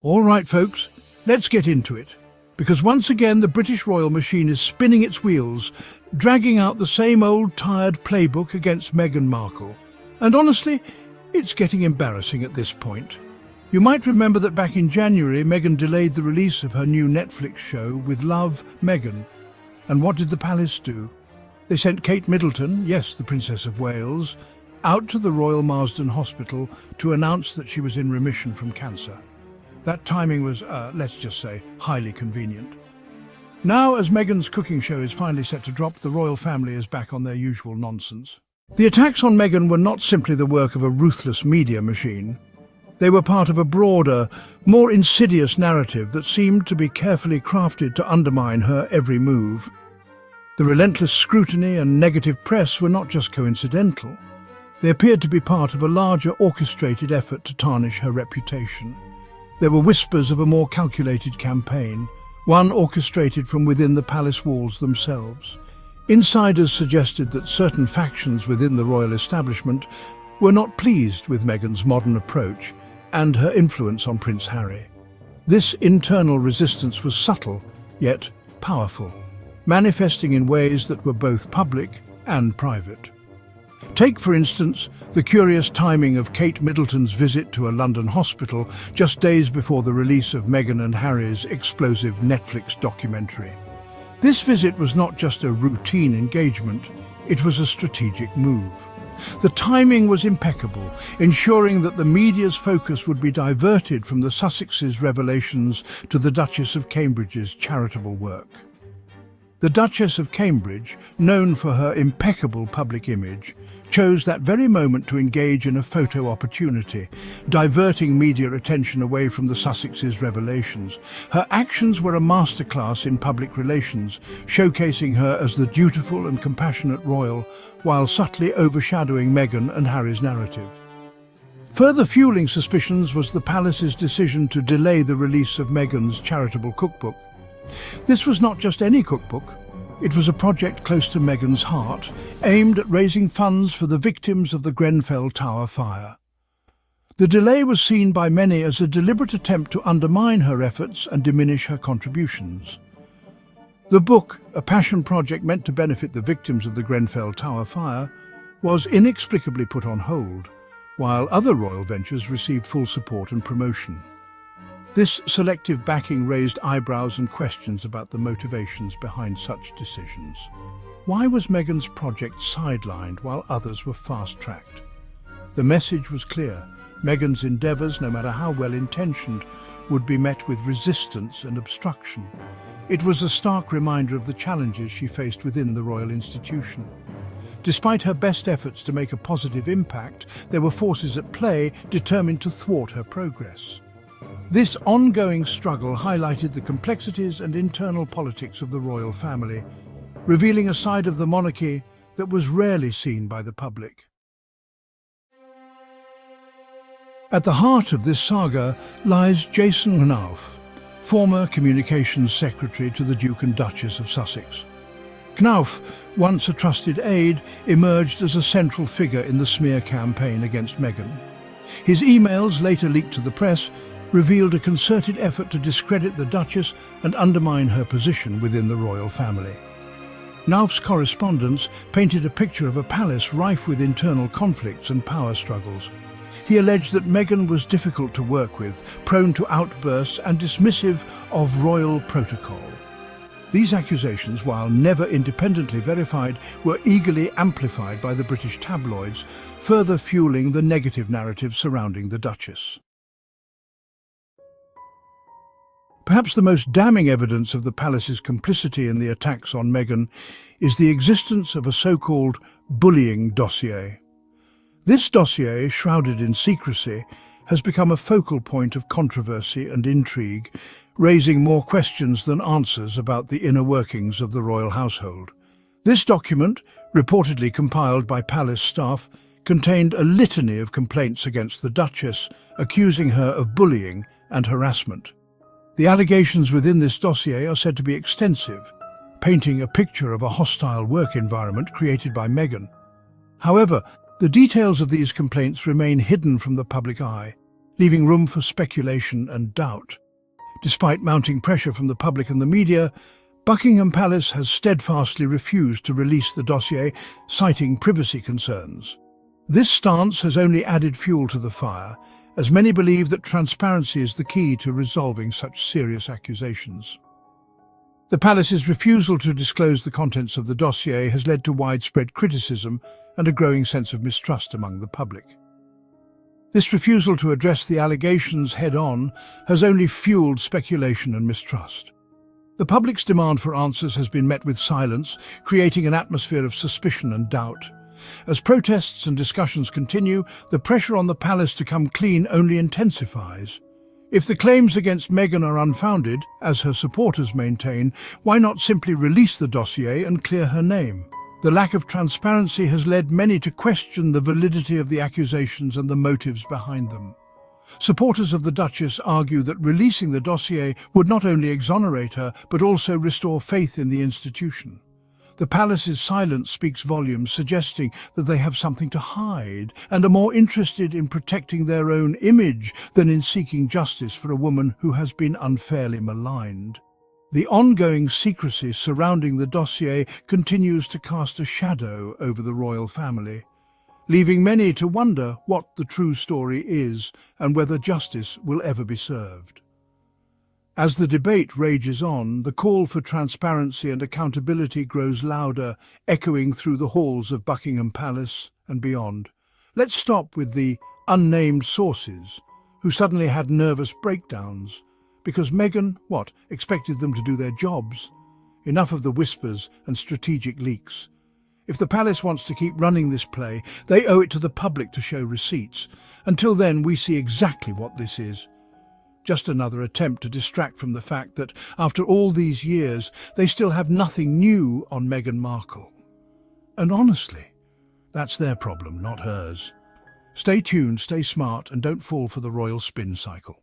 All right, folks, let's get into it. Because once again, the British royal machine is spinning its wheels, dragging out the same old tired playbook against Meghan Markle. And honestly, it's getting embarrassing at this point. You might remember that back in January, Meghan delayed the release of her new Netflix show, With Love, Meghan. And what did the palace do? They sent Kate Middleton, yes, the Princess of Wales, out to the Royal Marsden Hospital to announce that she was in remission from cancer. That timing was, let's just say, highly convenient. Now, as Meghan's cooking show is finally set to drop, the royal family is back on their usual nonsense. The attacks on Meghan were not simply the work of a ruthless media machine. They were part of a broader, more insidious narrative that seemed to be carefully crafted to undermine her every move. The relentless scrutiny and negative press were not just coincidental. They appeared to be part of a larger orchestrated effort to tarnish her reputation. There were whispers of a more calculated campaign, one orchestrated from within the palace walls themselves. Insiders suggested that certain factions within the royal establishment were not pleased with Meghan's modern approach and her influence on Prince Harry. This internal resistance was subtle, yet powerful, manifesting in ways that were both public and private. Take, for instance, the curious timing of Kate Middleton's visit to a London hospital just days before the release of Meghan and Harry's explosive Netflix documentary. This visit was not just a routine engagement, it was a strategic move. The timing was impeccable, ensuring that the media's focus would be diverted from the Sussexes' revelations to the Duchess of Cambridge's charitable work. The Duchess of Cambridge, known for her impeccable public image, chose that very moment to engage in a photo opportunity, diverting media attention away from the Sussexes' revelations. Her actions were a masterclass in public relations, showcasing her as the dutiful and compassionate royal, while subtly overshadowing Meghan and Harry's narrative. Further fueling suspicions was the palace's decision to delay the release of Meghan's charitable cookbook. This was not just any cookbook. It was a project close to Meghan's heart, aimed at raising funds for the victims of the Grenfell Tower fire. The delay was seen by many as a deliberate attempt to undermine her efforts and diminish her contributions. The book, a passion project meant to benefit the victims of the Grenfell Tower fire, was inexplicably put on hold, while other royal ventures received full support and promotion. This selective backing raised eyebrows and questions about the motivations behind such decisions. Why was Meghan's project sidelined while others were fast-tracked? The message was clear. Meghan's endeavours, no matter how well-intentioned, would be met with resistance and obstruction. It was a stark reminder of the challenges she faced within the royal institution. Despite her best efforts to make a positive impact, there were forces at play determined to thwart her progress. This ongoing struggle highlighted the complexities and internal politics of the royal family, revealing a side of the monarchy that was rarely seen by the public. At the heart of this saga lies Jason Knauf, former communications secretary to the Duke and Duchess of Sussex. Knauf, once a trusted aide, emerged as a central figure in the smear campaign against Meghan. His emails, later leaked to the press, revealed a concerted effort to discredit the Duchess and undermine her position within the royal family. Knauf's correspondence painted a picture of a palace rife with internal conflicts and power struggles. He alleged that Meghan was difficult to work with, prone to outbursts and dismissive of royal protocol. These accusations, while never independently verified, were eagerly amplified by the British tabloids, further fueling the negative narrative surrounding the Duchess. Perhaps the most damning evidence of the palace's complicity in the attacks on Meghan is the existence of a so-called bullying dossier. This dossier, shrouded in secrecy, has become a focal point of controversy and intrigue, raising more questions than answers about the inner workings of the royal household. This document, reportedly compiled by palace staff, contained a litany of complaints against the Duchess, accusing her of bullying and harassment. The allegations within this dossier are said to be extensive, painting a picture of a hostile work environment created by Meghan. However, the details of these complaints remain hidden from the public eye, leaving room for speculation and doubt. Despite mounting pressure from the public and the media, Buckingham Palace has steadfastly refused to release the dossier, citing privacy concerns. This stance has only added fuel to the fire, as many believe that transparency is the key to resolving such serious accusations. The palace's refusal to disclose the contents of the dossier has led to widespread criticism and a growing sense of mistrust among the public. This refusal to address the allegations head-on has only fueled speculation and mistrust. The public's demand for answers has been met with silence, creating an atmosphere of suspicion and doubt. As protests and discussions continue, the pressure on the palace to come clean only intensifies. If the claims against Meghan are unfounded, as her supporters maintain, why not simply release the dossier and clear her name? The lack of transparency has led many to question the validity of the accusations and the motives behind them. Supporters of the Duchess argue that releasing the dossier would not only exonerate her, but also restore faith in the institution. The palace's silence speaks volumes, suggesting that they have something to hide and are more interested in protecting their own image than in seeking justice for a woman who has been unfairly maligned. The ongoing secrecy surrounding the dossier continues to cast a shadow over the royal family, leaving many to wonder what the true story is and whether justice will ever be served. As the debate rages on, the call for transparency and accountability grows louder, echoing through the halls of Buckingham Palace and beyond. Let's stop with the unnamed sources who suddenly had nervous breakdowns because Meghan, expected them to do their jobs. Enough of the whispers and strategic leaks. If the palace wants to keep running this play, they owe it to the public to show receipts. Until then, we see exactly what this is. Just another attempt to distract from the fact that, after all these years, they still have nothing new on Meghan Markle. And honestly, that's their problem, not hers. Stay tuned, stay smart, and don't fall for the royal spin cycle.